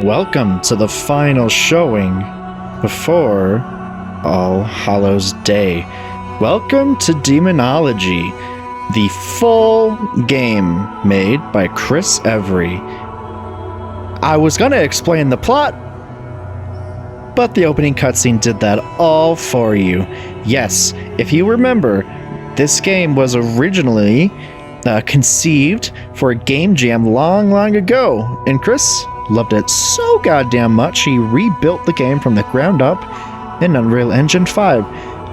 Welcome to the final showing before All Hallows Day. Welcome to Demonology, the full game made by Chris Every. I was gonna explain the plot, but the opening cutscene did that all for you. Yes, if you remember, this game was originally conceived for a game jam long ago, and Chris loved it so goddamn much he rebuilt the game from the ground up in Unreal Engine 5.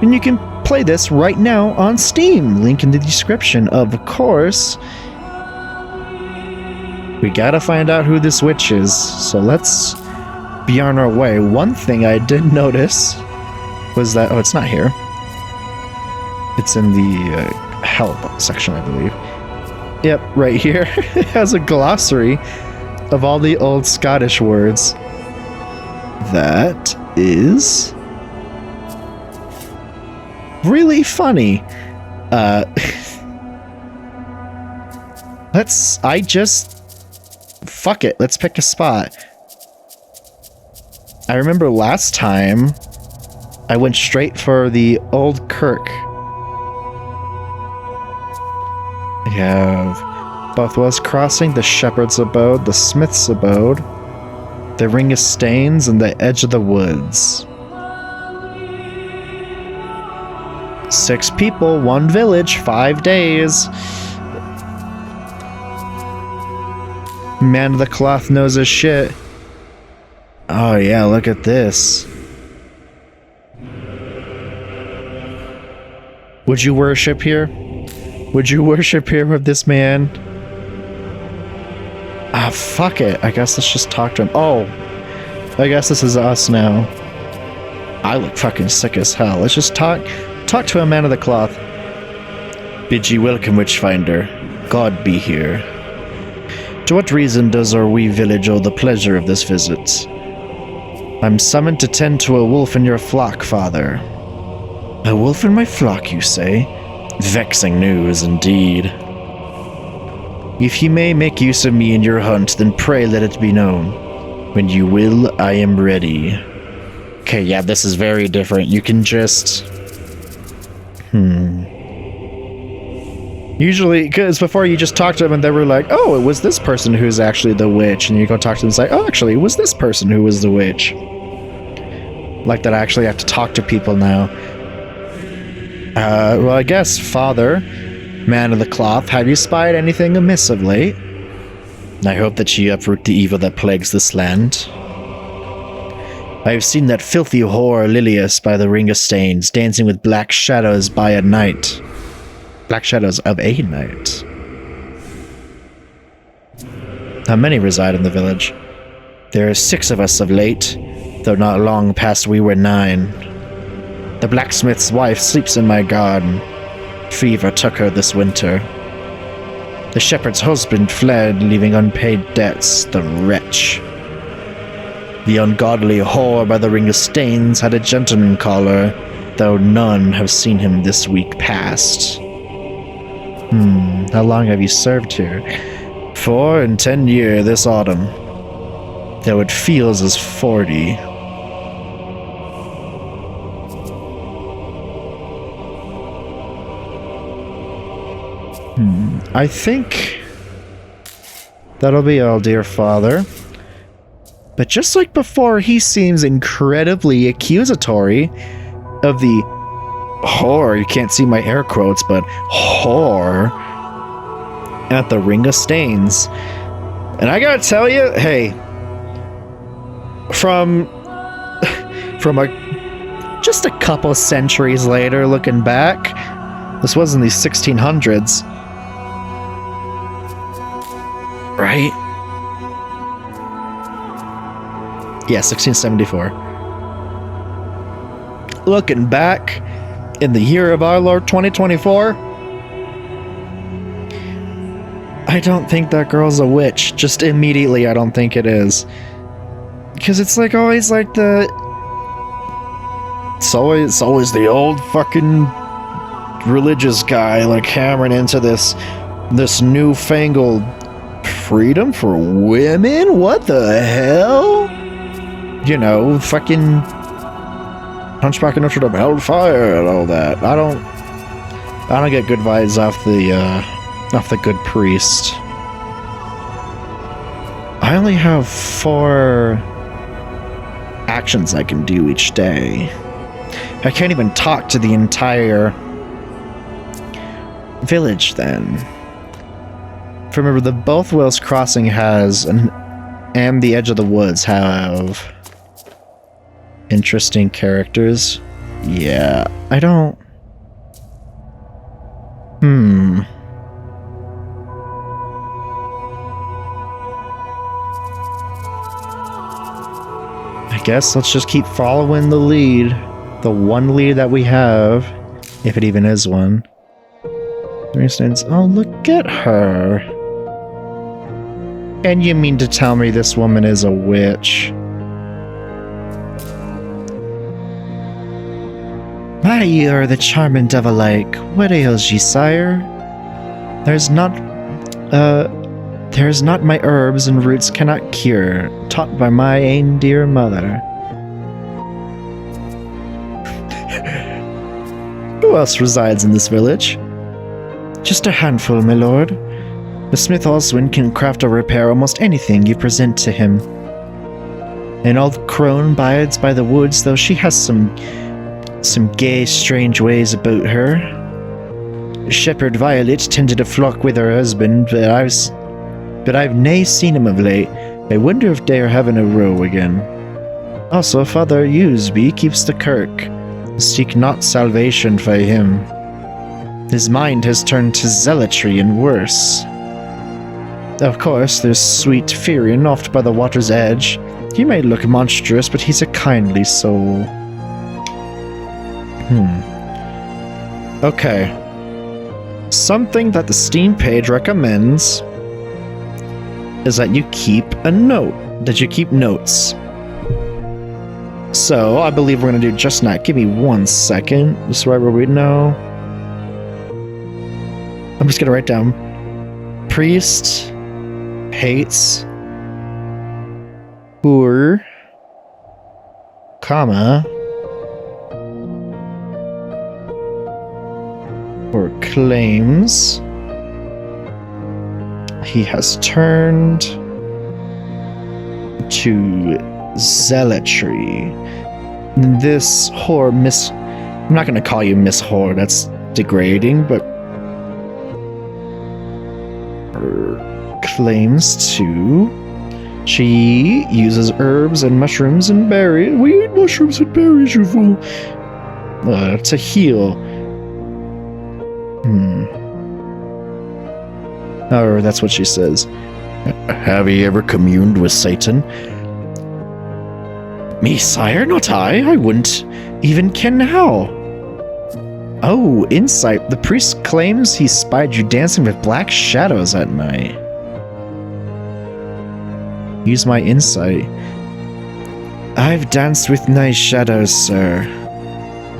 And you can play this right now on Steam. Link in the description. Of course, we gotta find out who this witch is, so let's be on our way. One thing I did notice was that, oh, it's not here. It's in the help section, I believe. Yep, right here. It has a glossary of all the old Scottish words. That is really funny. Fuck it, let's pick a spot. I remember last time I went straight for the old kirk. We have Bothwell's Crossing, the Shepherd's Abode, the Smith's Abode, the Ring of Stains, and the Edge of the Woods. 6 people, 1 village, 5 days. Man of the cloth knows his shit. Oh yeah, look at this. Would you worship here? Would you worship here with this man? Ah, fuck it. I guess let's just talk to him. Oh, I guess this is us now. I look fucking sick as hell. Let's just talk to a man of the cloth. Bid ye welcome, Witchfinder. God be here. To what reason does our wee village owe the pleasure of this visit? I'm summoned to tend to a wolf in your flock, father. A wolf in my flock, you say? Vexing news, indeed. If ye may make use of me in your hunt, then pray let it be known. When you will, I am ready. Okay, yeah, this is very different. You can just... Usually, because before you just talk to them and they were like, oh, it was this person who's actually the witch. And you go talk to them and say, oh, actually, it was this person who was the witch. Like that I actually have to talk to people now. Well, I guess, Father, Man of the Cloth, have you spied anything amiss of late? I hope that ye uproot the evil that plagues this land. I have seen that filthy whore Lilius by the Ring of Stains, dancing with black shadows by a night. Black shadows of a night. How many reside in the village? There are 6 of us of late, though not long past we were 9. The blacksmith's wife sleeps in my garden. Fever took her this winter. The shepherd's husband fled, leaving unpaid debts, the wretch. The ungodly whore by the Ring of Stains had a gentleman caller, though none have seen him this week past. How long have you served here? 4 and 10 years this autumn, though it feels as 40. I think that'll be all, dear father. But just like before, he seems incredibly accusatory of the whore, you can't see my air quotes, but whore at the Ring of Stains. And I gotta tell you, hey, from just a couple centuries later, looking back, this was in the 1600s. Right? Yeah, 1674. Looking back in the year of our Lord 2024, I don't think that girl's a witch. Just immediately, I don't think it is. Because it's like always like the... It's always the old fucking religious guy like hammering into this newfangled freedom for women? What the hell? You know, fucking Hunchback of Notre Dame, hellfire and all that. I don't get good vibes off the good priest. I only have 4 actions I can do each day. I can't even talk to the entire village then. If I remember, the both Wells Crossing has and the Edge of the Woods have interesting characters. Yeah, I don't... I guess let's just keep following the lead. The one lead that we have. If it even is one. For instance, oh, look at her. And you mean to tell me this woman is a witch? My, ye are the charming devil-like. What ails ye, sire? There's not my herbs and roots cannot cure, taught by my ain dear mother. Who else resides in this village? Just a handful, my lord. The smith Oswin can craft or repair almost anything you present to him. And old crone bides by the woods, though she has some gay, strange ways about her. Shepherd Violet tended a flock with her husband, but I've nae seen him of late. I wonder if they are having a row again. Also, Father Usby keeps the kirk. Seek not salvation for him. His mind has turned to zealotry and worse. Of course, there's sweet Firion oft by the water's edge. He may look monstrous, but he's a kindly soul. Okay. Something that the Steam page recommends is that you keep a note. That you keep notes. So, I believe we're going to do just that. Give me 1 second. This is right where we know. I'm just going to write down. Priest hates poor, comma, or claims he has turned to zealotry. This whore, I'm not going to call you Miss Whore, that's degrading, but claims to... She uses herbs and mushrooms and berries. We eat mushrooms and berries, you fool. To heal. Oh, that's what she says. Have you ever communed with Satan? Me, sire? Not I. I wouldn't even ken how. Oh, insight. The priest claims he spied you dancing with black shadows at night. Use my insight. I've danced with nice shadows, sir.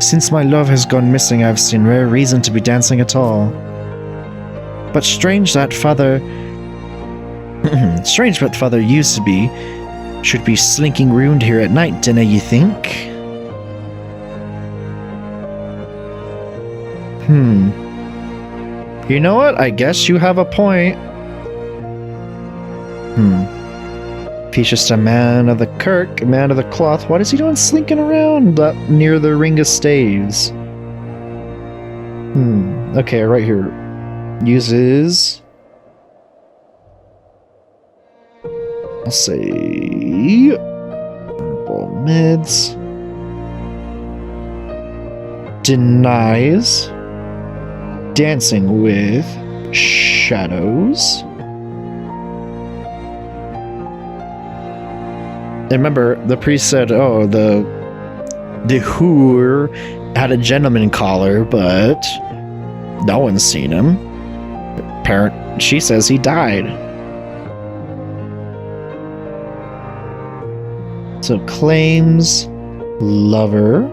Since my love has gone missing, I've seen rare reason to be dancing at all. But strange that Father... strange what Father used to be. Should be slinking round here at night, dinna ye think? You know what? I guess you have a point. If he's just a man of the kirk, a man of the cloth, what is he doing slinking around up near the ring of staves? Okay, right here. Uses... I'll say... herbal mids. Denies dancing with shadows. And remember, the priest said, oh, the whore had a gentleman collar, but no one's seen him. She says he died. So claims lover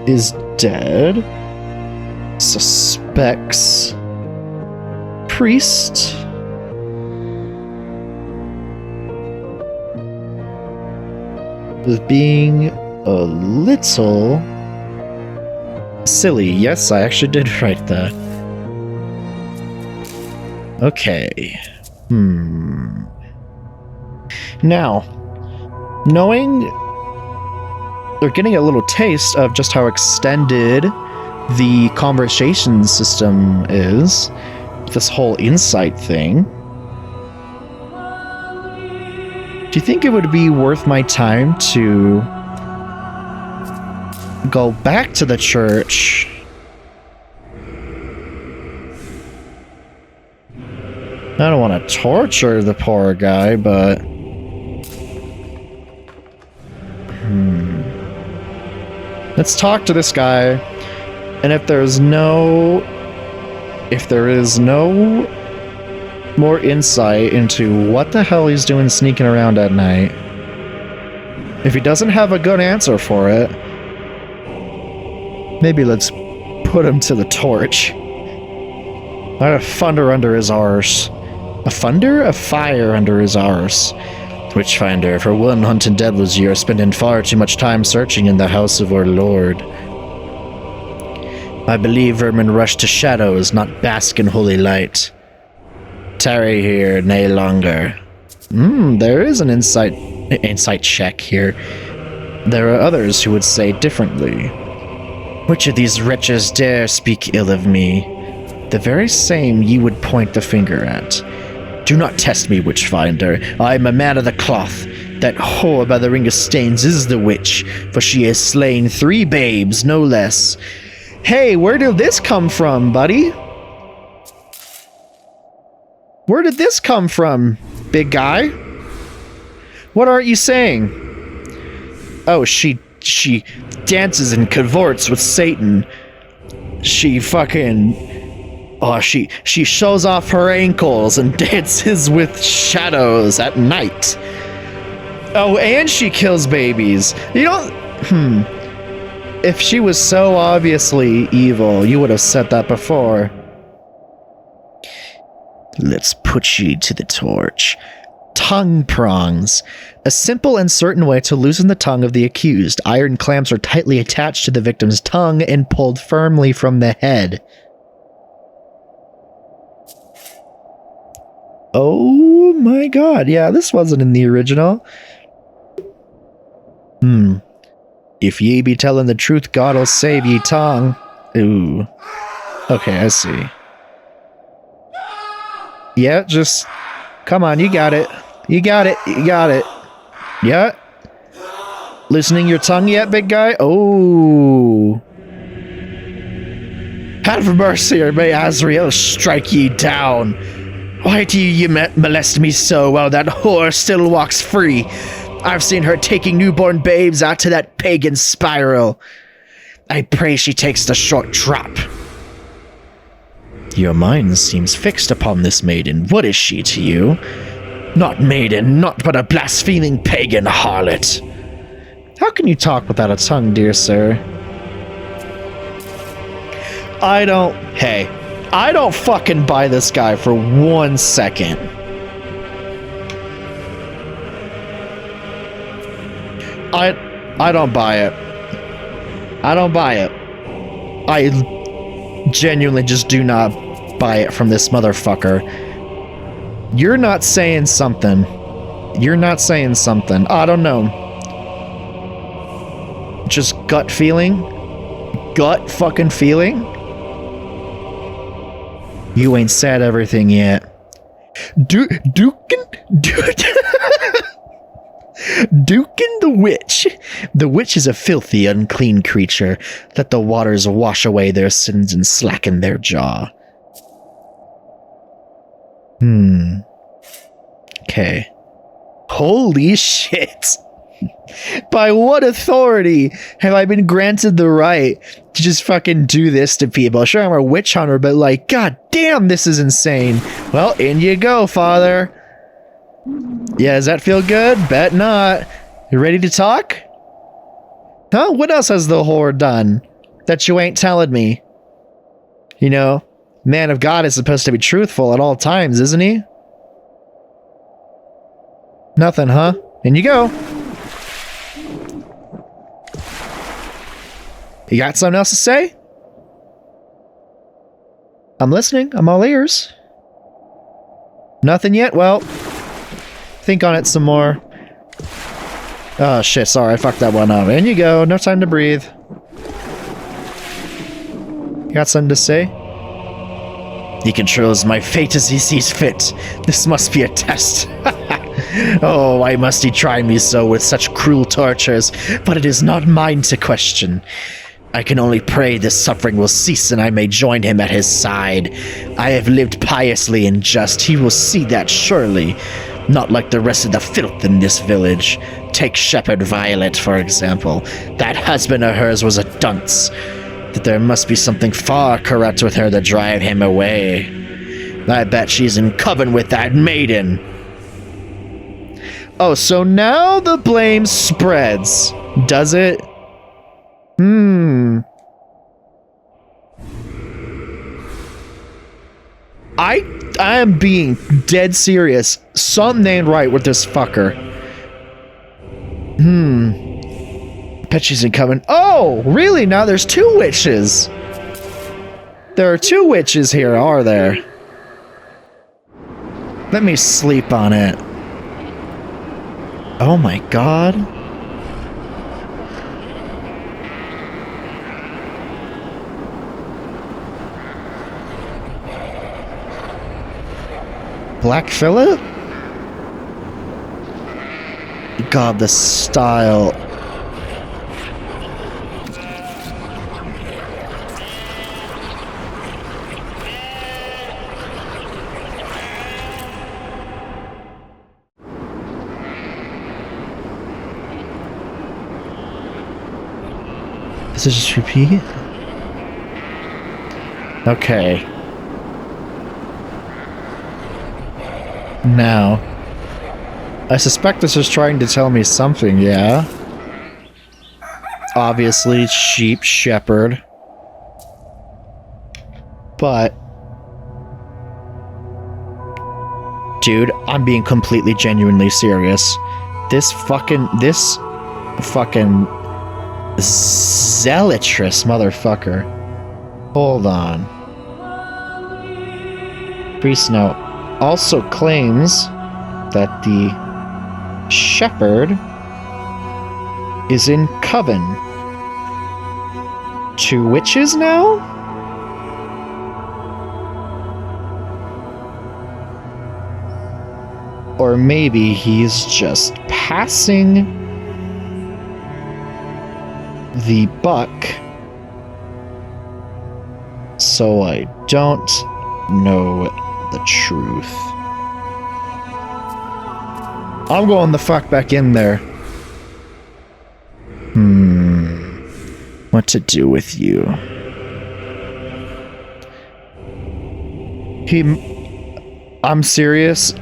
is dead. Suspects priest with being a little silly. Yes, I actually did write that. Okay. Now, knowing or getting a little taste of just how extended the conversation system is, this whole insight thing, do you think it would be worth my time to go back to the church I don't want to torture the poor guy, but let's talk to this guy, and if there is no more insight into what the hell he's doing sneaking around at night, if he doesn't have a good answer for it, maybe let's put him to the torch. Let a thunder under his arse. A thunder? A fire under his arse. Witchfinder, for one hunting devils you are spending far too much time searching in the house of our lord. I believe vermin rush to shadows, not bask in holy light. Tarry here nay longer. There is an insight check here. There are others who would say differently. Which of these wretches dare speak ill of me? The very same you would point the finger at. Do not test me, Witchfinder. I am a man of the cloth. That whore by the ring of stains is the witch, for she has slain 3 babes, no less. Hey, where did this come from, buddy? Where did this come from, big guy? What aren't you saying? Oh, she dances and cavorts with Satan. She fucking... Oh, she shows off her ankles and dances with shadows at night. Oh, and she kills babies. You don't... If she was so obviously evil, you would have said that before. Let's put you to the torch. Tongue prongs. A simple and certain way to loosen the tongue of the accused. Iron clamps are tightly attached to the victim's tongue and pulled firmly from the head. Oh my god, yeah, this wasn't in the original. If ye be telling the truth, God'll save ye tongue. Ooh. Okay, I see. Yeah, just... Come on, you got it. You got it, you got it. Yeah? Loosening your tongue yet, big guy? Oh. Have mercy, or may Azrael strike ye down. Why do you molest me so while that whore still walks free? I've seen her taking newborn babes out to that pagan spiral. I pray she takes the short drop. Your mind seems fixed upon this maiden. What is she to you? Not maiden, not but a blaspheming pagan harlot. How can you talk without a tongue, dear sir? I don't fucking buy this guy for 1 second. I don't buy it. I don't buy it. I genuinely just do not buy it from this motherfucker. You're not saying something. You're not saying something. I don't know. Just gut feeling? Gut fucking feeling? You ain't said everything yet. Dukin the witch. The witch is a filthy, unclean creature. Let the waters wash away their sins and slacken their jaw. Okay. Holy shit. By what authority have I been granted the right to just fucking do this to people? Sure, I'm a witch hunter, but like, god damn, this is insane. Well, in you go, father. Yeah, does that feel good? Bet not. You ready to talk? Huh? What else has the whore done that you ain't telling me? You know, man of God is supposed to be truthful at all times, isn't he? Nothing, huh? In you go. You got something else to say? I'm listening. I'm all ears. Nothing yet? Well, think on it some more. Oh shit, sorry, I fucked that one up. In you go, no time to breathe. You got something to say? He controls my fate as he sees fit. This must be a test. Oh, why must he try me so with such cruel tortures? But it is not mine to question. I can only pray this suffering will cease and I may join him at his side. I have lived piously and just. He will see that surely. Not like the rest of the filth in this village. Take Shepherd Violet, for example. That husband of hers was a dunce. That there must be something far corrupt with her to drive him away. I bet she's in coven with that maiden. Oh, so now the blame spreads. Does it? I am being dead serious. Something ain't right with this fucker. Bet she's in coven. Oh, really? Now there's two witches. There are two witches here, are there? Let me sleep on it. Oh my god. Black Phillip? God, the style. Does it just repeat? Okay. Now, I suspect this is trying to tell me something, yeah? Obviously, sheep, shepherd. But... dude, I'm being completely genuinely serious. This fucking zealotrous motherfucker. Hold on. Priest note also claims that the shepherd is in coven. Two witches now? Or maybe he's just passing the buck, so I don't know the truth. I'm going the fuck back in there. What to do with you? I'm serious.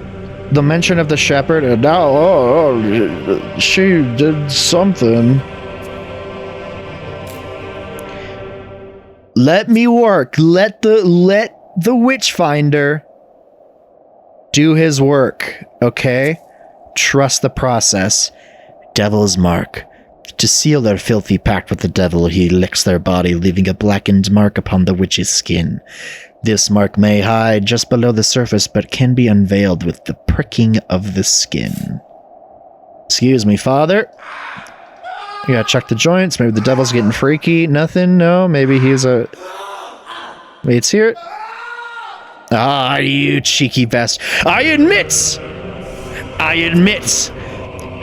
The mention of the shepherd, and now, she did something. Let me work. Let the Witchfinder do his work, okay? Trust the process. Devil's mark. To seal their filthy pact with the devil, he licks their body, leaving a blackened mark upon the witch's skin. This mark may hide just below the surface, but can be unveiled with the pricking of the skin. Excuse me, Father. You gotta check the joints. Maybe the devil's getting freaky. Nothing? No? Maybe he's a... Wait, it's here? Ah, you cheeky bastard. I admit!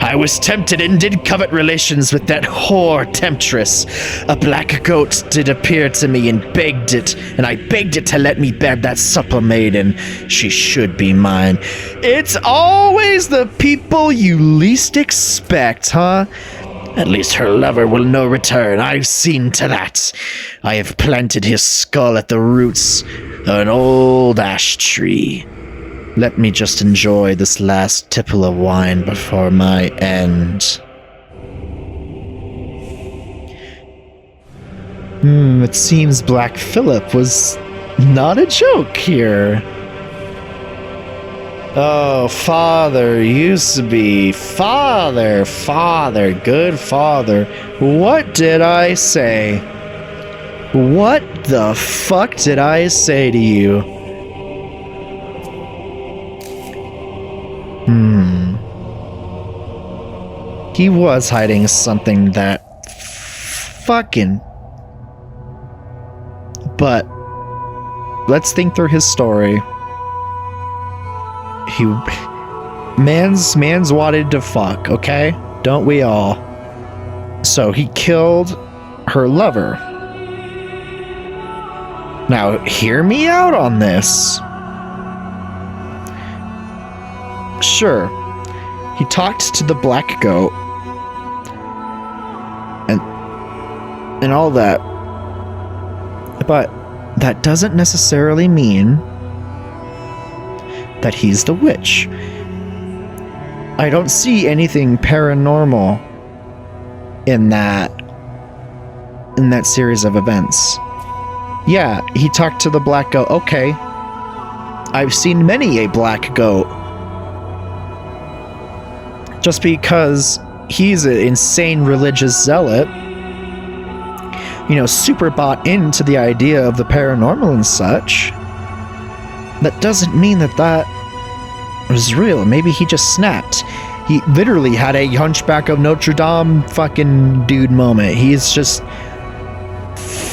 I was tempted and did covet relations with that whore temptress. A black goat did appear to me and begged it to let me bear that supple maiden. She should be mine. It's always the people you least expect, huh? At least her lover will no return. I've seen to that. I have planted his skull at the roots of an old ash tree. Let me just enjoy this last tipple of wine before my end. It seems Black Phillip was not a joke here. Oh, father used to be. Father, good father. What did I say? What the fuck did I say to you? He was hiding something that fucking... But let's think through his story. Man's wanted to fuck, okay? Don't we all? So he killed her lover. Now, hear me out on this. Sure, he talked to the black goat and all that, but that doesn't necessarily mean that he's the witch. I don't see anything paranormal in that series of events. Yeah, he talked to the black goat. Okay. I've seen many a black goat. Just because he's an insane religious zealot, you know, super bought into the idea of the paranormal and such, that doesn't mean that was real. Maybe he just snapped. He literally had a Hunchback of Notre Dame fucking dude moment. He's just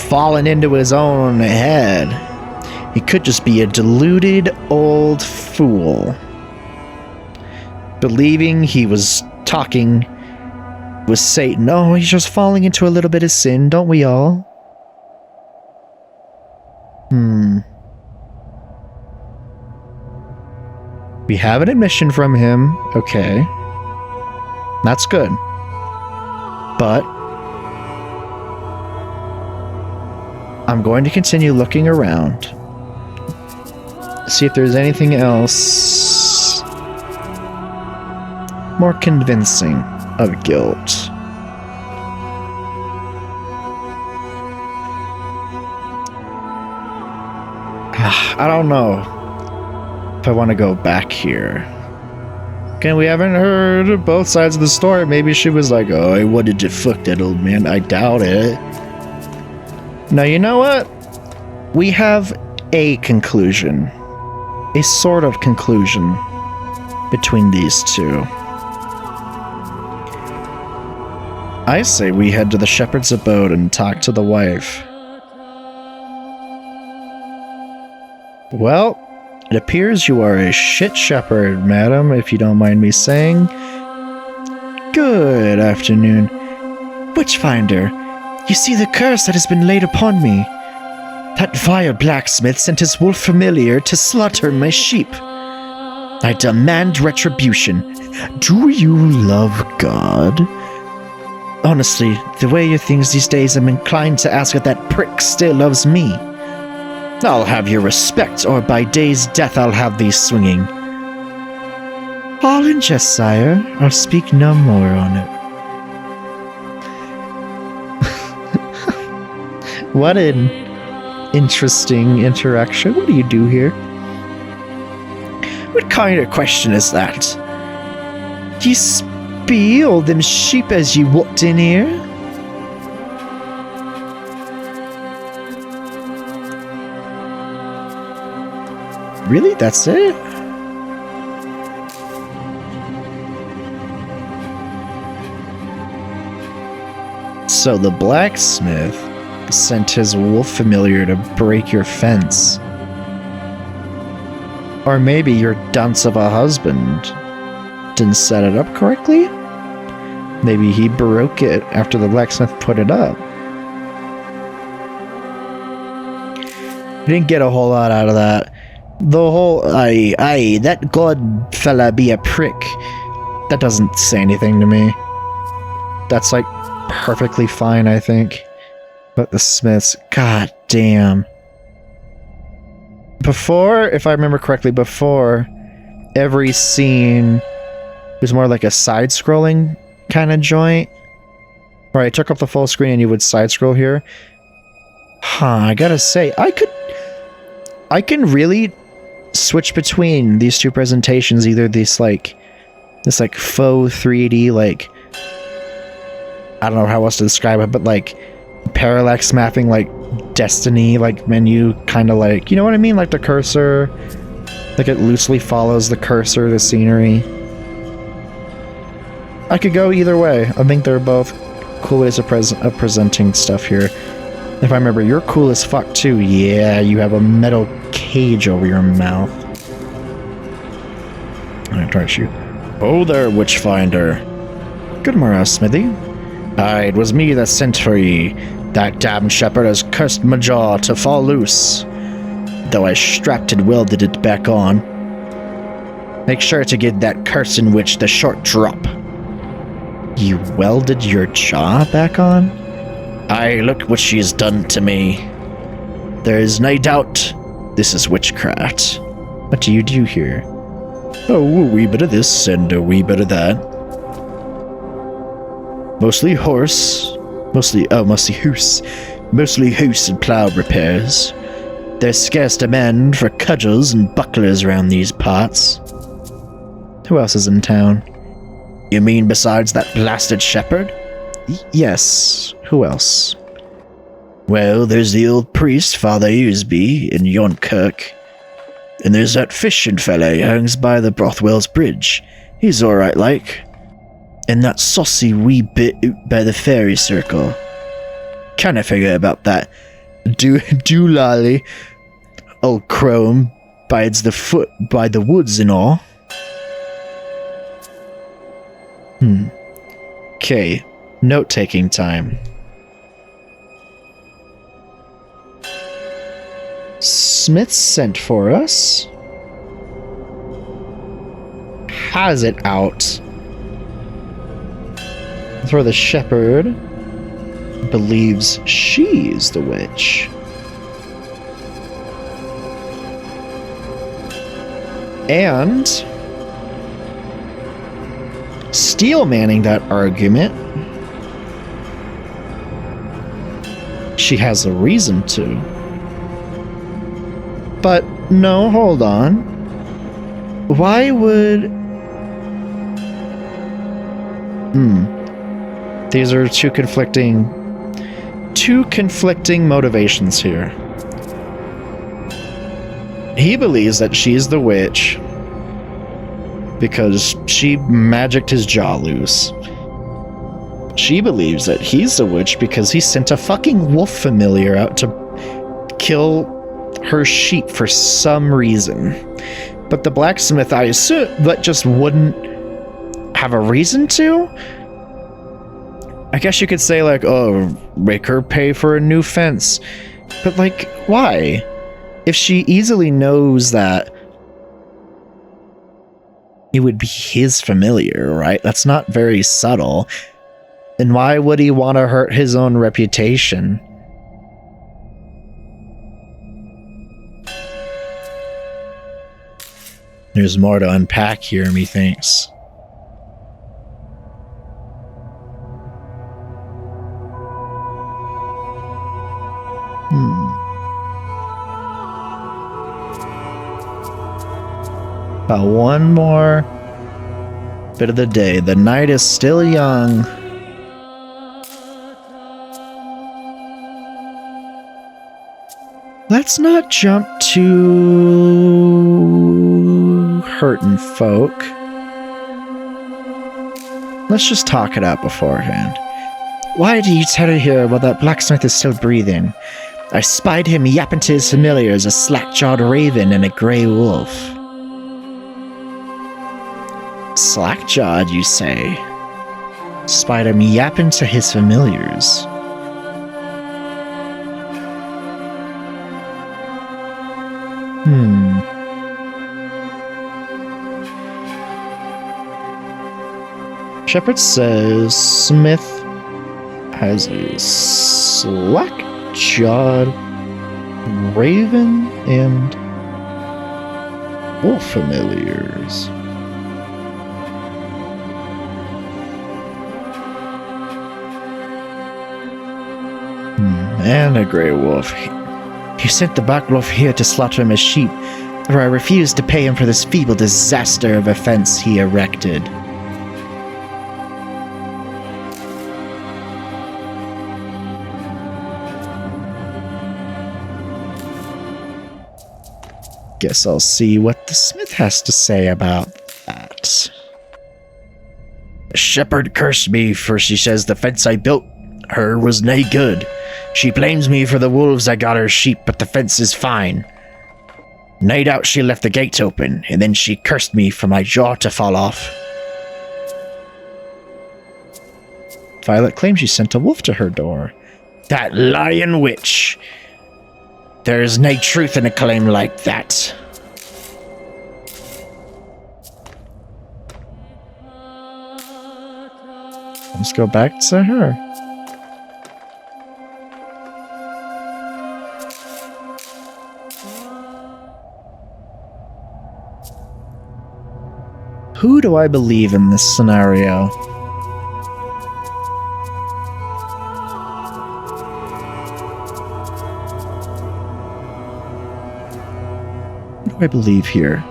fallen into his own head. He could just be a deluded old fool, believing he was talking with Satan. Oh, he's just falling into a little bit of sin, don't we all? We have an admission from him. Okay. That's good. But I'm going to continue looking around. See if there's anything else more convincing of guilt. I don't know if I want to go back here. Again, we haven't heard both sides of the story. Maybe she was like, oh, I wanted to fuck that old man. I doubt it. Now, you know what? We have a conclusion. A sort of conclusion between these two. I say we head to the shepherd's abode and talk to the wife. Well, it appears you are a shit shepherd, madam, if you don't mind me saying. Good afternoon. Witchfinder, you see the curse that has been laid upon me. That vile blacksmith sent his wolf familiar to slaughter my sheep. I demand retribution. Do you love God? Honestly, the way you things these days, I'm inclined to ask if that prick still loves me. I'll have your respect, or by day's death I'll have thee swinging. All in jest, sire. I'll speak no more on it. What an interesting interaction. What do you do here? What kind of question is that? Ye spill them sheep as ye walked in here? Really? That's it? So the blacksmith sent his wolf familiar to break your fence. Or maybe your dunce of a husband didn't set it up correctly? Maybe he broke it after the blacksmith put it up. I didn't get a whole lot out of that. The whole, aye, that god fella be a prick. That doesn't say anything to me. That's like perfectly fine, I think. But the Smiths, god damn. Before, if I remember correctly, before, every scene was more like a side-scrolling kind of joint. Where I took up the full screen and you would side-scroll here. Huh, I gotta say, I can really switch between these two presentations, either this like faux 3D, like, I don't know how else to describe it, but like parallax mapping, like Destiny like menu, kind of like, you know what I mean, like the cursor, like it loosely follows the cursor, the scenery. I could go either way. I think they're both cool ways of presenting stuff here. If I remember, you're cool as fuck too. Yeah, you have a metal cage over your mouth. Alright, try to shoot. Oh there, Witchfinder. Good morrow, Smithy. Aye, it was me that sent for ye. That damn shepherd has cursed my jaw to fall loose, though I strapped and welded it back on. Make sure to give that cursing witch the short drop. You welded your jaw back on? Aye, look what she has done to me. There is no doubt this is witchcraft. What do you do here? Oh, a wee bit of this and a wee bit of that. Mostly hoose, mostly hoose and plough repairs. There's scarce demand for cudgels and bucklers around these parts. Who else is in town? You mean besides that blasted shepherd? Yes, who else? Well, there's the old priest, Father Eusby, in yon kirk. And there's that fishing fella who hangs by the Brothwell's bridge. He's alright like. And that saucy wee bit out by the fairy circle. Kinda figure about that. Doolally. Old Crome bides the foot by the woods and all. Okay. Note-taking time. Smith sent for us. Has it out. For the shepherd believes she's the witch. And steel manning that argument, she has a reason to. But no, hold on. Why would... These are two conflicting motivations here. He believes that she's the witch because she magicked his jaw loose. She believes that he's the witch because he sent a fucking wolf familiar out to kill her sheep for some reason. But the blacksmith, I assume, that just wouldn't have a reason to? I guess you could say, like, oh, make her pay for a new fence. But, like, why? If she easily knows that it would be his familiar, right? That's not very subtle. And why would he want to hurt his own reputation? There's more to unpack here, methinks. About one more bit of the day. The night is still young. Let's not jump to hurting folk. Let's just talk it out beforehand. Why do you tarry here while that blacksmith is still breathing? I spied him yapping to his familiars, a slack-jawed raven and a grey wolf. Slack-jawed, you say? Spied him yapping to his familiars. Shepherd says Smith has a slack-jawed raven and wolf familiars. And a grey wolf. He sent the black wolf here to slaughter my sheep, for I refused to pay him for this feeble disaster of a fence he erected. Guess I'll see what the smith has to say about that. The shepherd cursed me, for she says the fence I built her was nae good. She blames me for the wolves I got her sheep, but the fence is fine. No doubt she left the gate open, and then she cursed me for my jaw to fall off. Violet claims she sent a wolf to her door. That lying witch! There is no truth in a claim like that. Let's go back to her. Who do I believe in this scenario? Who do I believe here?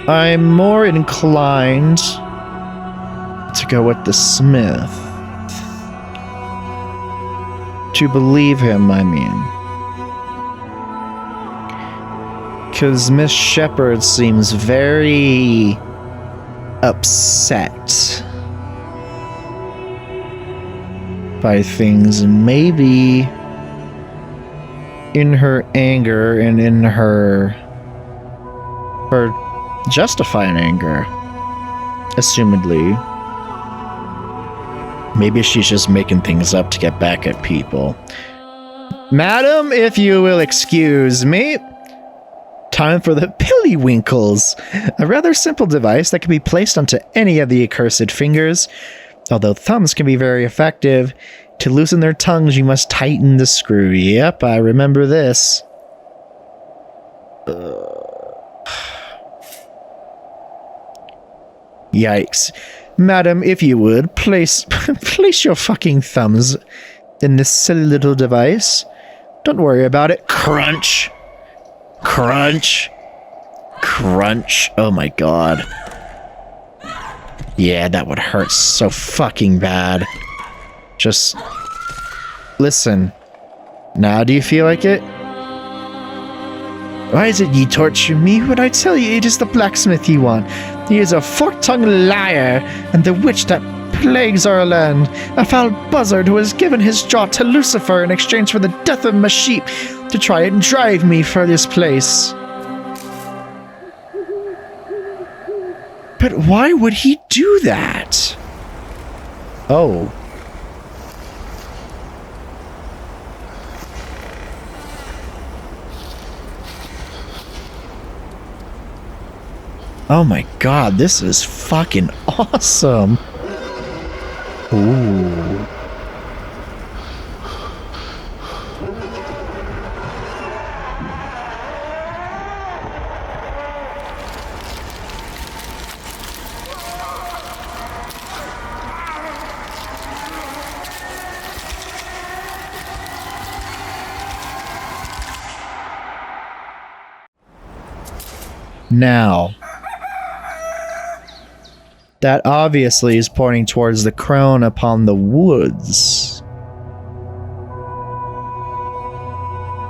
I'm more inclined to go with the smith. To believe him, I mean. Because Miss Shepherd seems very upset by things, and maybe in her anger and in her justifying anger, assumedly, maybe she's just making things up to get back at people. Madam, if you will excuse me. Time for the Pillywinkles, a rather simple device that can be placed onto any of the accursed fingers. Although thumbs can be very effective, to loosen their tongues you must tighten the screw. Yep, I remember this. Yikes. Madam, if you would, place your fucking thumbs in this silly little device. Don't worry about it. Crunch. Crunch. Crunch. Oh my god. Yeah, that would hurt so fucking bad. Just listen. Now do you feel like it? Why is it ye torture me when I tell you it is the blacksmith ye want? He is a fork-tongued liar, and the witch that plagues our land. A foul buzzard who has given his jaw to Lucifer in exchange for the death of my sheep to try and drive me from this place. But why would he do that? Oh. Oh my god, this is fucking awesome. Ooh. Now, that obviously is pointing towards the crone upon the woods.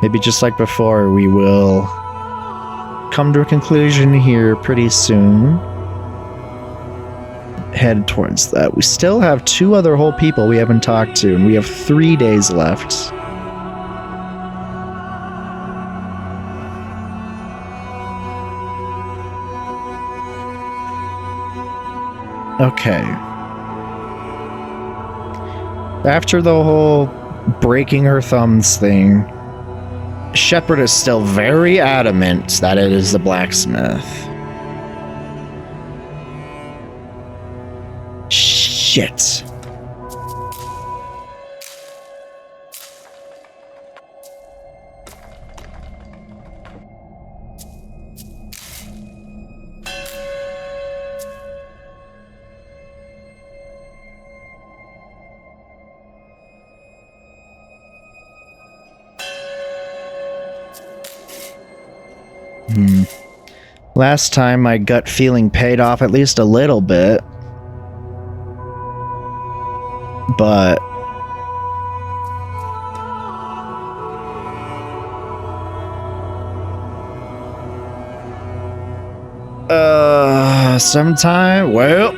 Maybe just like before, we will come to a conclusion here pretty soon. Head towards that. We still have 2 other whole people we haven't talked to, and we have 3 days left. Okay. After the whole breaking her thumbs thing, Shepherd is still very adamant that it is the blacksmith. Shit. Last time my gut feeling paid off at least a little bit. But Well,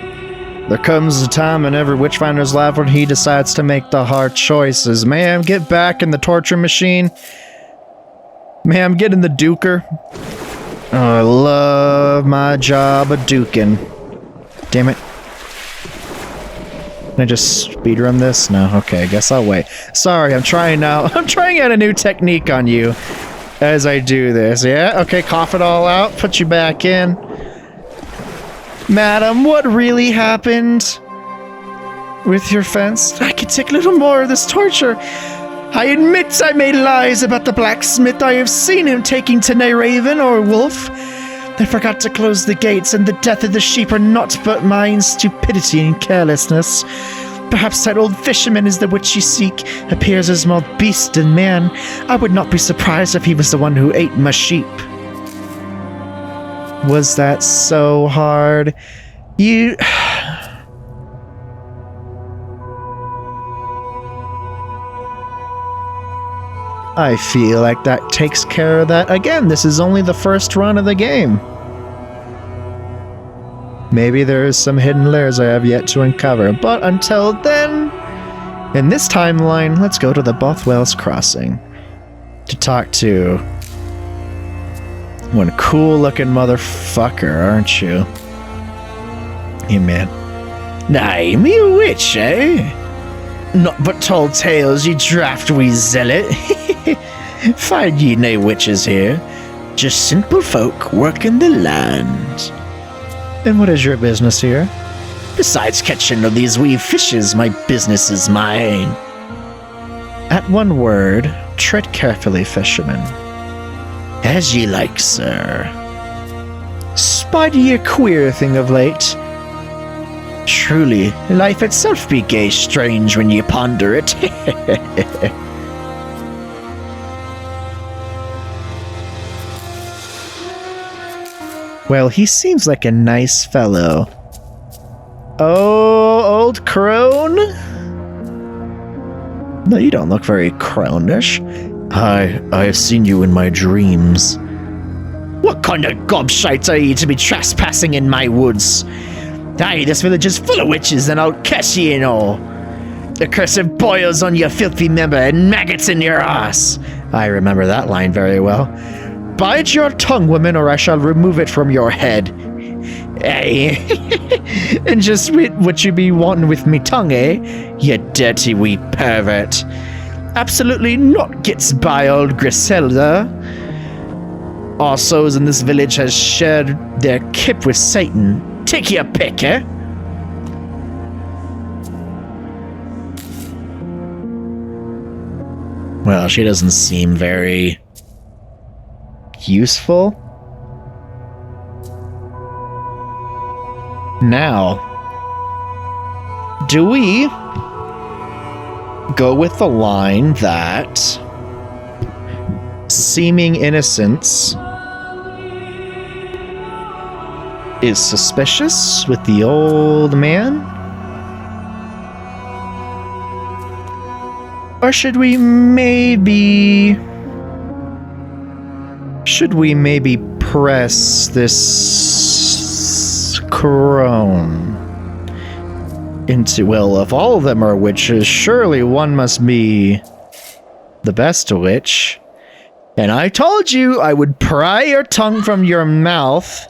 there comes a time in every witchfinder's life when he decides to make the hard choices. Ma'am, get back in the torture machine. Ma'am, get in the duker. Oh, I love my job of duking. Damn it. Can I just speedrun this? No? Okay, I guess I'll wait. Sorry, I'm trying now. I'm trying out a new technique on you as I do this. Yeah? Okay, cough it all out. Put you back in. Madam, what really happened with your fence? I could take a little more of this torture. I admit I made lies about the blacksmith. I have seen him taking to nay raven or wolf. I forgot to close the gates, and the death of the sheep are not but mine stupidity and carelessness. Perhaps that old fisherman is the witch you seek, appears as more beast than man. I would not be surprised if he was the one who ate my sheep. Was that so hard? You... I feel like that takes care of that. Again, this is only the first run of the game. Maybe there is some hidden layers I have yet to uncover, but until then, in this timeline, let's go to the Bothwell's Crossing to talk to one cool-looking motherfucker, aren't you? Hey, man. Nay, me a witch, eh? Not but tall tales, ye draft-wee zealot. Find ye nae witches here. Just simple folk working the land. And what is your business here? Besides catching of these wee fishes, my business is mine. At one word, tread carefully, fisherman. As ye like, sir. Spied ye a queer thing of late? Truly, life itself be gay strange when ye ponder it. Well, he seems like a nice fellow. Oh, old crone? No, you don't look very crownish. I have seen you in my dreams. What kind of gobshite are ye to be trespassing in my woods? Aye, this village is full of witches, and I'll catch ye and all. The cursed boils on your filthy member and maggots in your ass. I remember that line very well. Bide your tongue, woman, or I shall remove it from your head. Hey, and just what you be wanting with me tongue, eh? You dirty wee pervert. Absolutely not gets by, old Griselda. All souls in this village has shared their kip with Satan. Take your pick, eh? Well, she doesn't seem very useful. Now, do we go with the line that seeming innocence is suspicious with the old man? Or should we maybe press this crone into, well, if all of them are witches, surely one must be the best witch. And I told you I would pry your tongue from your mouth,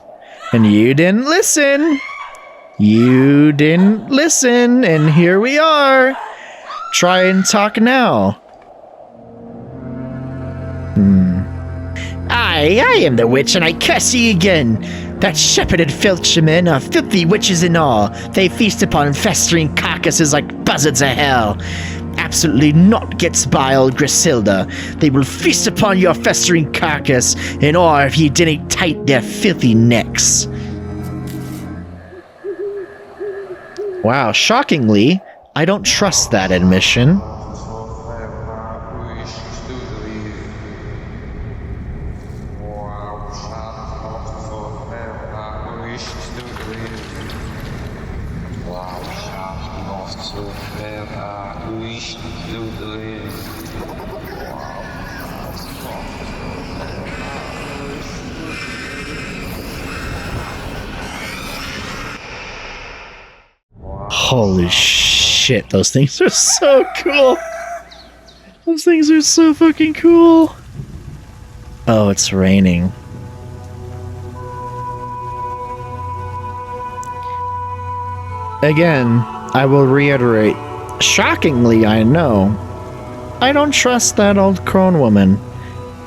and you didn't listen. You didn't listen, and here we are. Try and talk now. I am the witch, and I curse ye again. That shepherded filchmen are filthy witches and all. They feast upon festering carcasses like buzzards of hell. Absolutely not gets by, old Griselda. They will feast upon your festering carcass, and or if ye didn't tight their filthy necks. Wow, shockingly, I don't trust that admission. Holy shit, those things are so cool. Those things are so fucking cool. Oh, it's raining. Again, I will reiterate, shockingly, I know, I don't trust that old crone woman.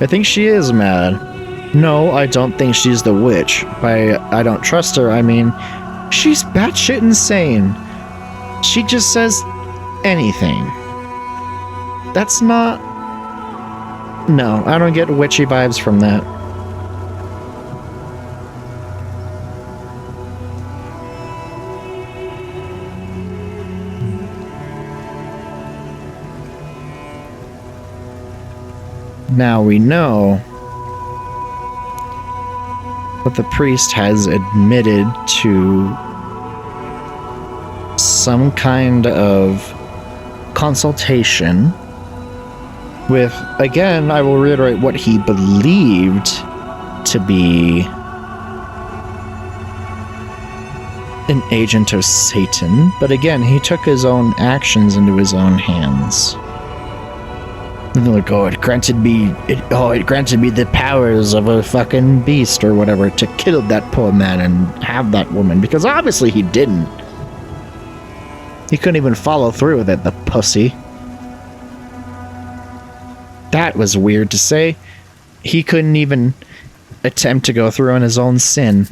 I think she is mad. No, I don't think she's the witch. By I don't trust her, I mean, she's batshit insane. She just says anything. That's not... No, I don't get witchy vibes from that. Now we know that the priest has admitted to some kind of consultation with, again, I will reiterate what he believed to be an agent of Satan, but again, he took his own actions into his own hands. And they're like, oh, it granted me the powers of a fucking beast or whatever to kill that poor man and have that woman, because obviously he didn't. He couldn't even follow through with it, the pussy. That was weird to say. He couldn't even attempt to go through on his own sin.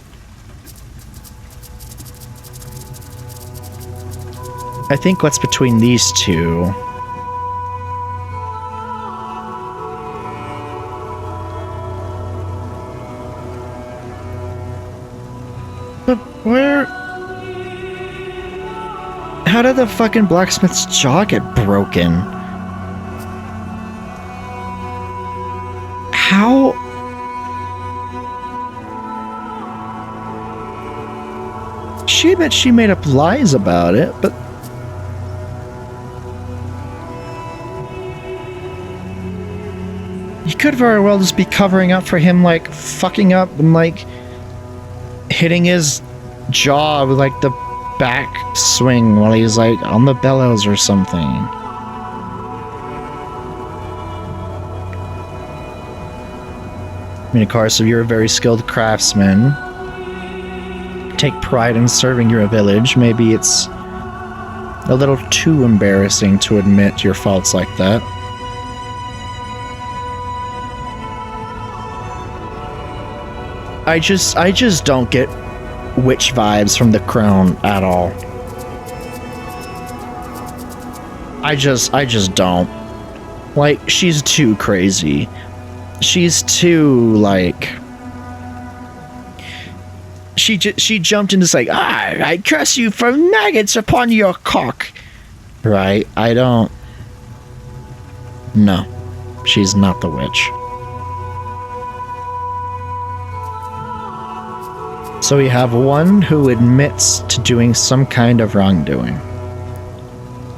I think what's between these two... But where... How did the fucking blacksmith's jaw get broken? How... She admits she made up lies about it, but... You could very well just be covering up for him, like, fucking up and, like, hitting his jaw with, like, the back swing while he's, like, on the bellows or something. I mean, of course, if you're a very skilled craftsman, take pride in serving your village, maybe it's a little too embarrassing to admit your faults like that. I just don't get witch vibes from the crone at all. I just don't. Like, she's too crazy. She's too, like... She jumped into like, I curse you for maggots upon your cock. Right? I don't... No. She's not the witch. So we have one who admits to doing some kind of wrongdoing.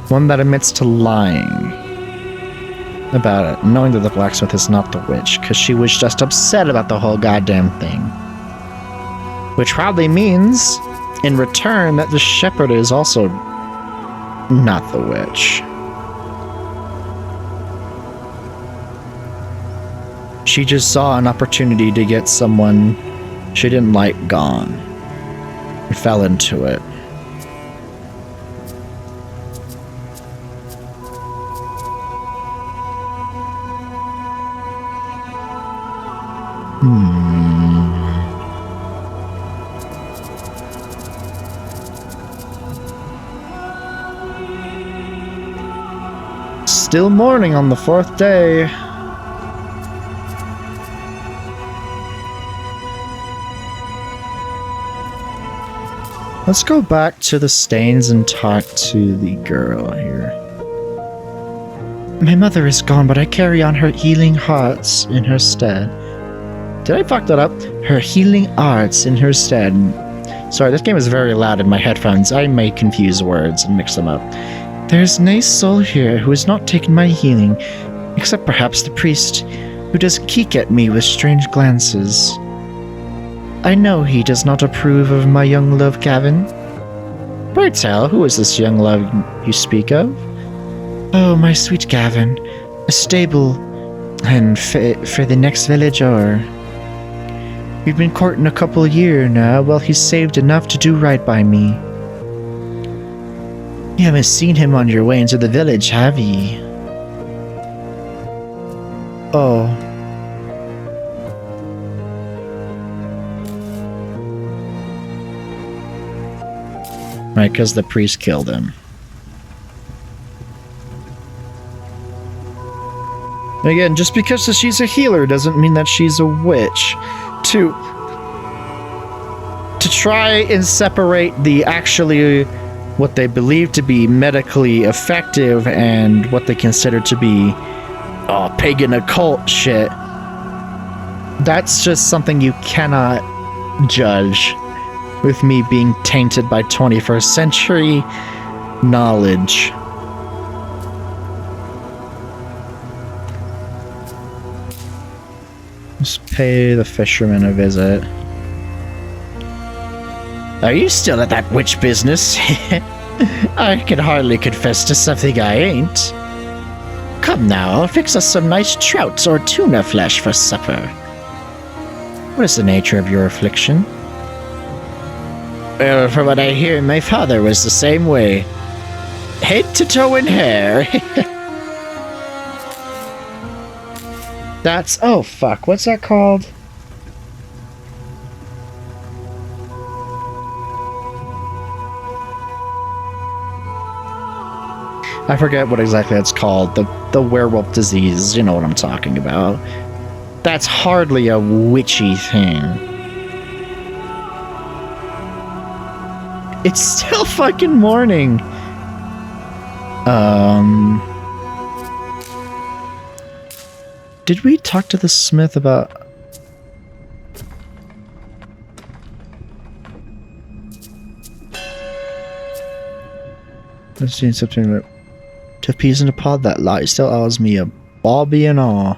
One that admits to lying about it, knowing that the blacksmith is not the witch, because she was just upset about the whole goddamn thing. Which probably means, in return, that the shepherd is also not the witch. She just saw an opportunity to get someone she didn't like gone, and fell into it. Still mourning on the 4th day. Let's go back to the Stains and talk to the girl here. My mother is gone, but I carry on her healing hearts in her stead. Did I fuck that up? Her healing arts in her stead. Sorry, this game is very loud in my headphones. I may confuse words and mix them up. There is no soul here who has not taken my healing, except perhaps the priest, who does keek at me with strange glances. I know he does not approve of my young love, Gavin. Pray tell, who is this young love you speak of? Oh, my sweet Gavin. A stable and for the next village or... We've been courting a couple of years now. Well, he's saved enough to do right by me. You haven't seen him on your way into the village, have ye? Oh. Right, because the priest killed him. Again, just because she's a healer doesn't mean that she's a witch. To try and separate the actually what they believe to be medically effective and what they consider to be pagan occult shit, that's just something you cannot judge with me being tainted by 21st century knowledge. Let's pay the fisherman a visit. Are you still at that witch business? I can hardly confess to something I ain't. Come now, I'll fix us some nice trout or tuna flesh for supper. What is the nature of your affliction? Well, from what I hear, my father was the same way. Head to toe in hair. That's... oh, fuck. What's that called? I forget what exactly it's called. The werewolf disease. You know what I'm talking about. That's hardly a witchy thing. It's still fucking morning. Did we talk to the smith about... I've seen something that... To peas in a pod, that light still owes me a bobby and all.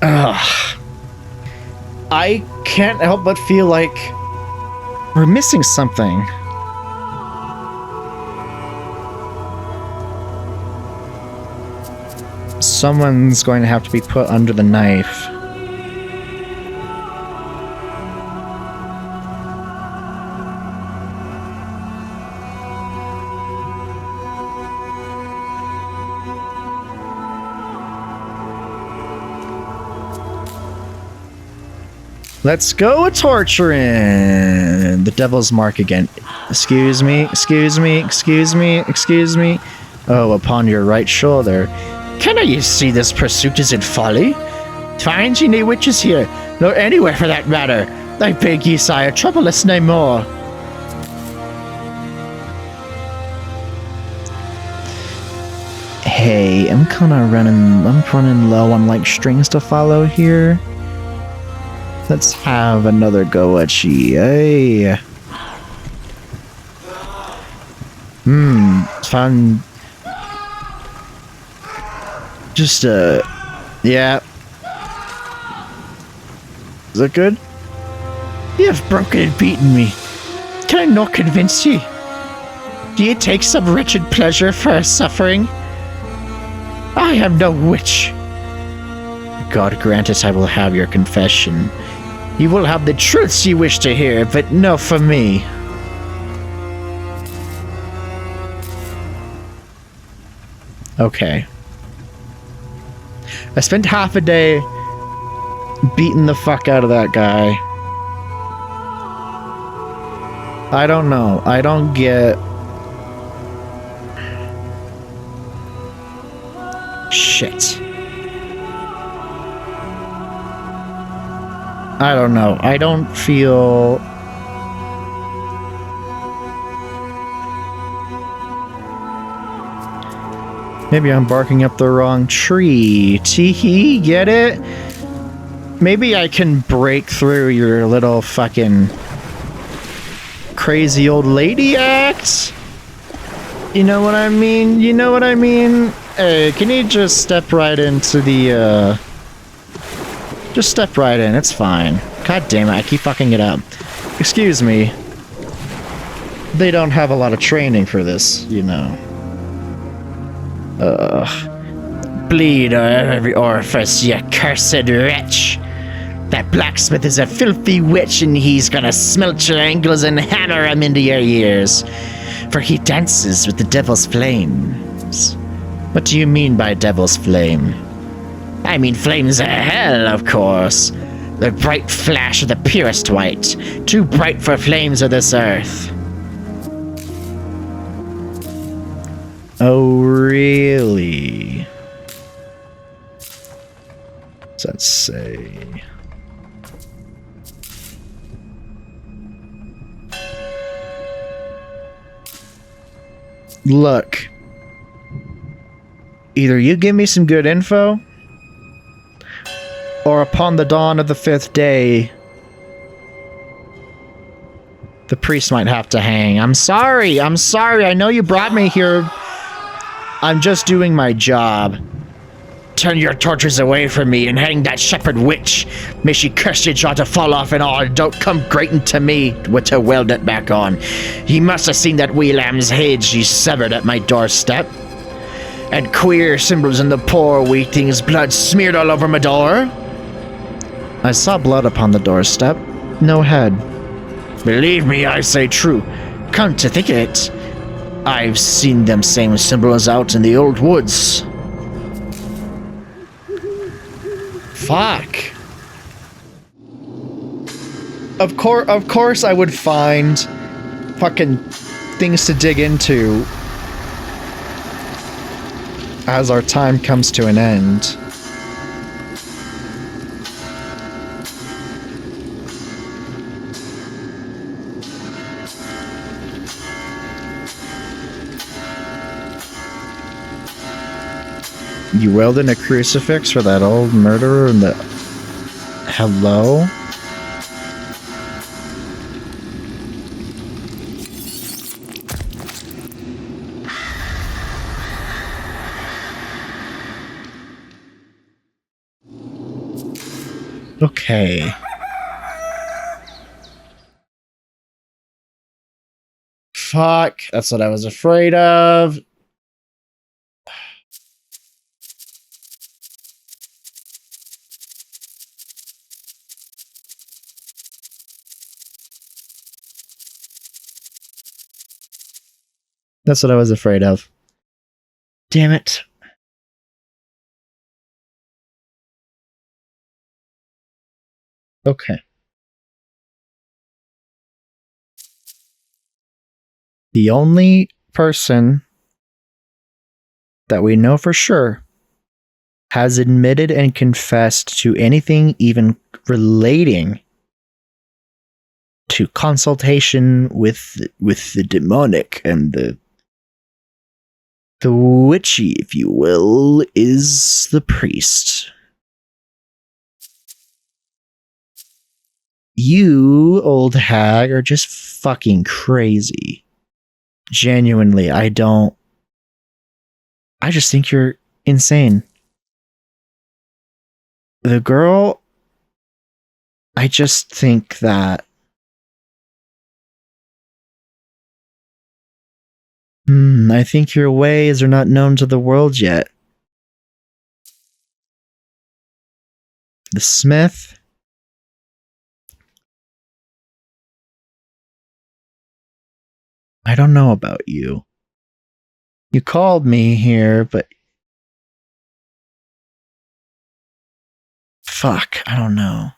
Ugh. I can't help but feel like we're missing something. Someone's going to have to be put under the knife. Let's go torturing the devil's mark again. Excuse me, excuse me, excuse me, excuse me. Oh, upon your right shoulder. Cannot you see this pursuit is in folly? Find ye nae witches here, nor anywhere for that matter. I beg ye, sire, trouble us nae more. Hey, I'm running low on like strings to follow here. Let's have another go at ye, eh? Fun. Just, yeah. Is that good? You have broken and beaten me. Can I not convince ye? Do you take some wretched pleasure for our suffering? I am no witch. God grant it I will have your confession. You will have the truths you wish to hear, but no for me. Okay. I spent half a day beating the fuck out of that guy. I don't know. I don't get... Shit. I don't know. I don't feel... Maybe I'm barking up the wrong tree. Teehee, get it? Maybe I can break through your little fucking crazy old lady act? You know what I mean? You know what I mean? Hey, can you just step right into the, Just step right in, it's fine. God damn it, I keep fucking it up. Excuse me. They don't have a lot of training for this, you know. Bleed every orifice, you cursed wretch. That blacksmith is a filthy witch, and he's gonna smelt your ankles and hammer 'em into your ears. For he dances with the devil's flames. What do you mean by devil's flame? I mean flames of hell, of course. The bright flash of the purest white, too bright for flames of this earth. Oh, really? What's that say? Look. Either you give me some good info, or upon the dawn of the 5th day, the priest might have to hang. I'm sorry. I know you brought me here. I'm just doing my job. Turn your torches away from me and hang that shepherd witch. May she curse your jaw to fall off and all. Don't come grating to me to weld it back on. He must have seen that wee lamb's head she severed at my doorstep. And queer symbols in the poor wee thing's blood smeared all over my door. I saw blood upon the doorstep. No head. Believe me, I say true. Come to think of it, I've seen them same symbols out in the old woods. Fuck. Of course I would find fucking things to dig into as our time comes to an end. You welded a crucifix for that old murderer in the... Hello? Okay. Fuck. That's what I was afraid of. That's what I was afraid of. Damn it. Okay. The only person that we know for sure has admitted and confessed to anything even relating to consultation with the demonic and the witchy, if you will, is the priest. You, old hag, are just fucking crazy. Genuinely, I just think you're insane. The girl, I just think that I think your ways are not known to the world yet. The smith? I don't know about you. You called me here, but... Fuck, I don't know.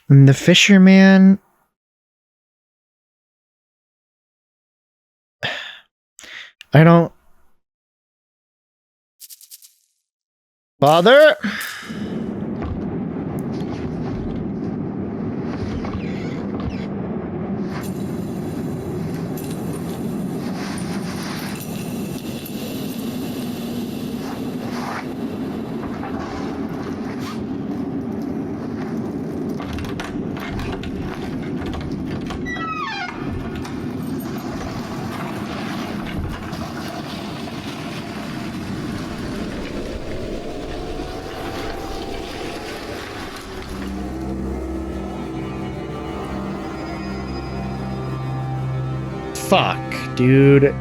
And the fisherman... I don't... Father? fuck, dude.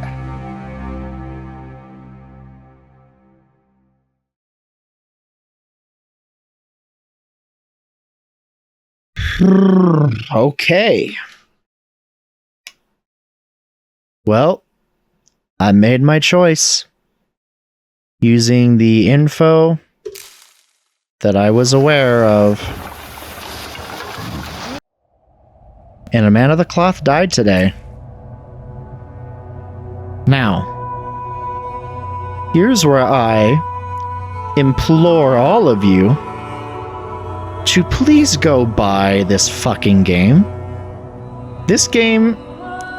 Okay. Well, I made my choice using the info that I was aware of. And a man of the cloth died today. Now, here's where I implore all of you to please go buy this fucking game. This game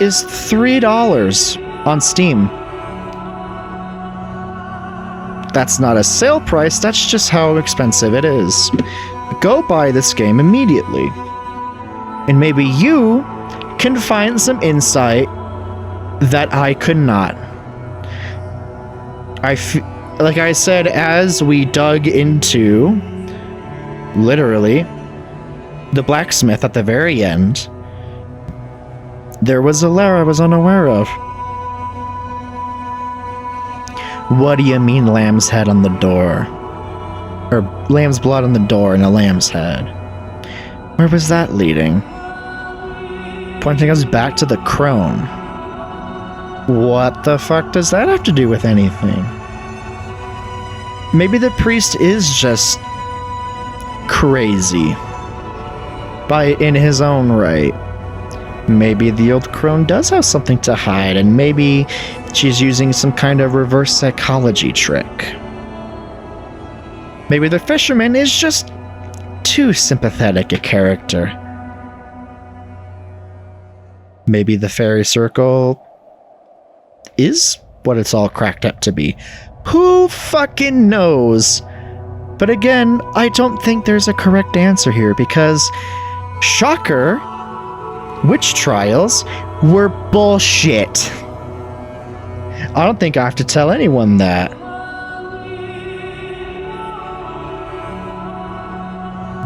is $3 on Steam. That's not a sale price, that's just how expensive it is. Go buy this game immediately. And maybe you can find some insight that I could not. Like I said, as we dug into, literally, the blacksmith at the very end, there was a lair I was unaware of. What do you mean lamb's head on the door? Or lamb's blood on the door and a lamb's head? Where was that leading? Pointing us back to the crone. What the fuck does that have to do with anything? Maybe the priest is just crazy in his own right. Maybe the old crone does have something to hide, and maybe she's using some kind of reverse psychology trick. Maybe the fisherman is just too sympathetic a character. Maybe the fairy circle is what it's all cracked up to be. Who fucking knows? But again, I don't think there's a correct answer here because, shocker, witch trials were bullshit. I don't think I have to tell anyone that.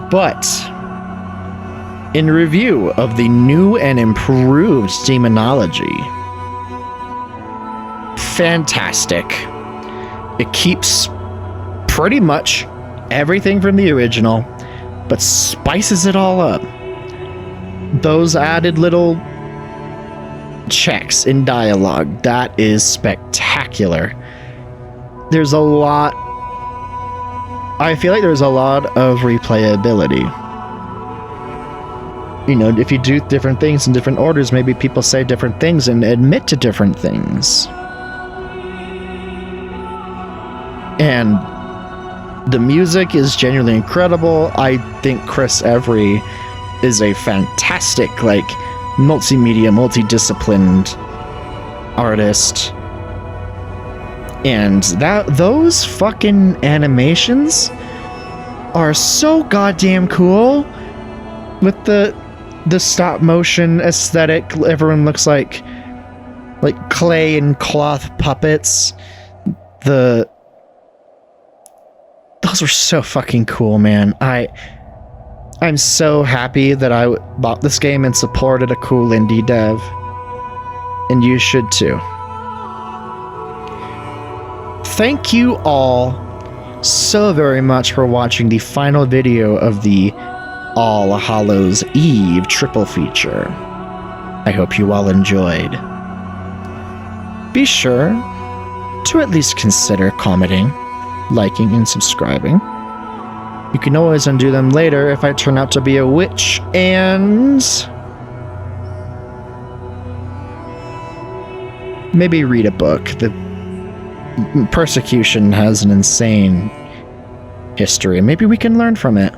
But in review of the new and improved demonology, fantastic. It keeps pretty much everything from the original, but spices it all up. Those added little checks in dialogue, that is spectacular. There's a lot. I feel like there's a lot of replayability. You know, if you do different things in different orders, maybe people say different things and admit to different things. And the music is genuinely incredible. I think Chris Every is a fantastic, multimedia, multidisciplined artist. And those fucking animations are so goddamn cool. With the stop motion aesthetic, everyone looks like clay and cloth puppets. Those were so fucking cool, man. I'm so happy that I bought this game and supported a cool indie dev. And you should too. Thank you all so very much for watching the final video of the All Hallows Eve triple feature. I hope you all enjoyed. Be sure to at least consider commenting, liking, and subscribing. You can always undo them later if I turn out to be a witch, and maybe read a book. The persecution has an insane history, and maybe we can learn from it.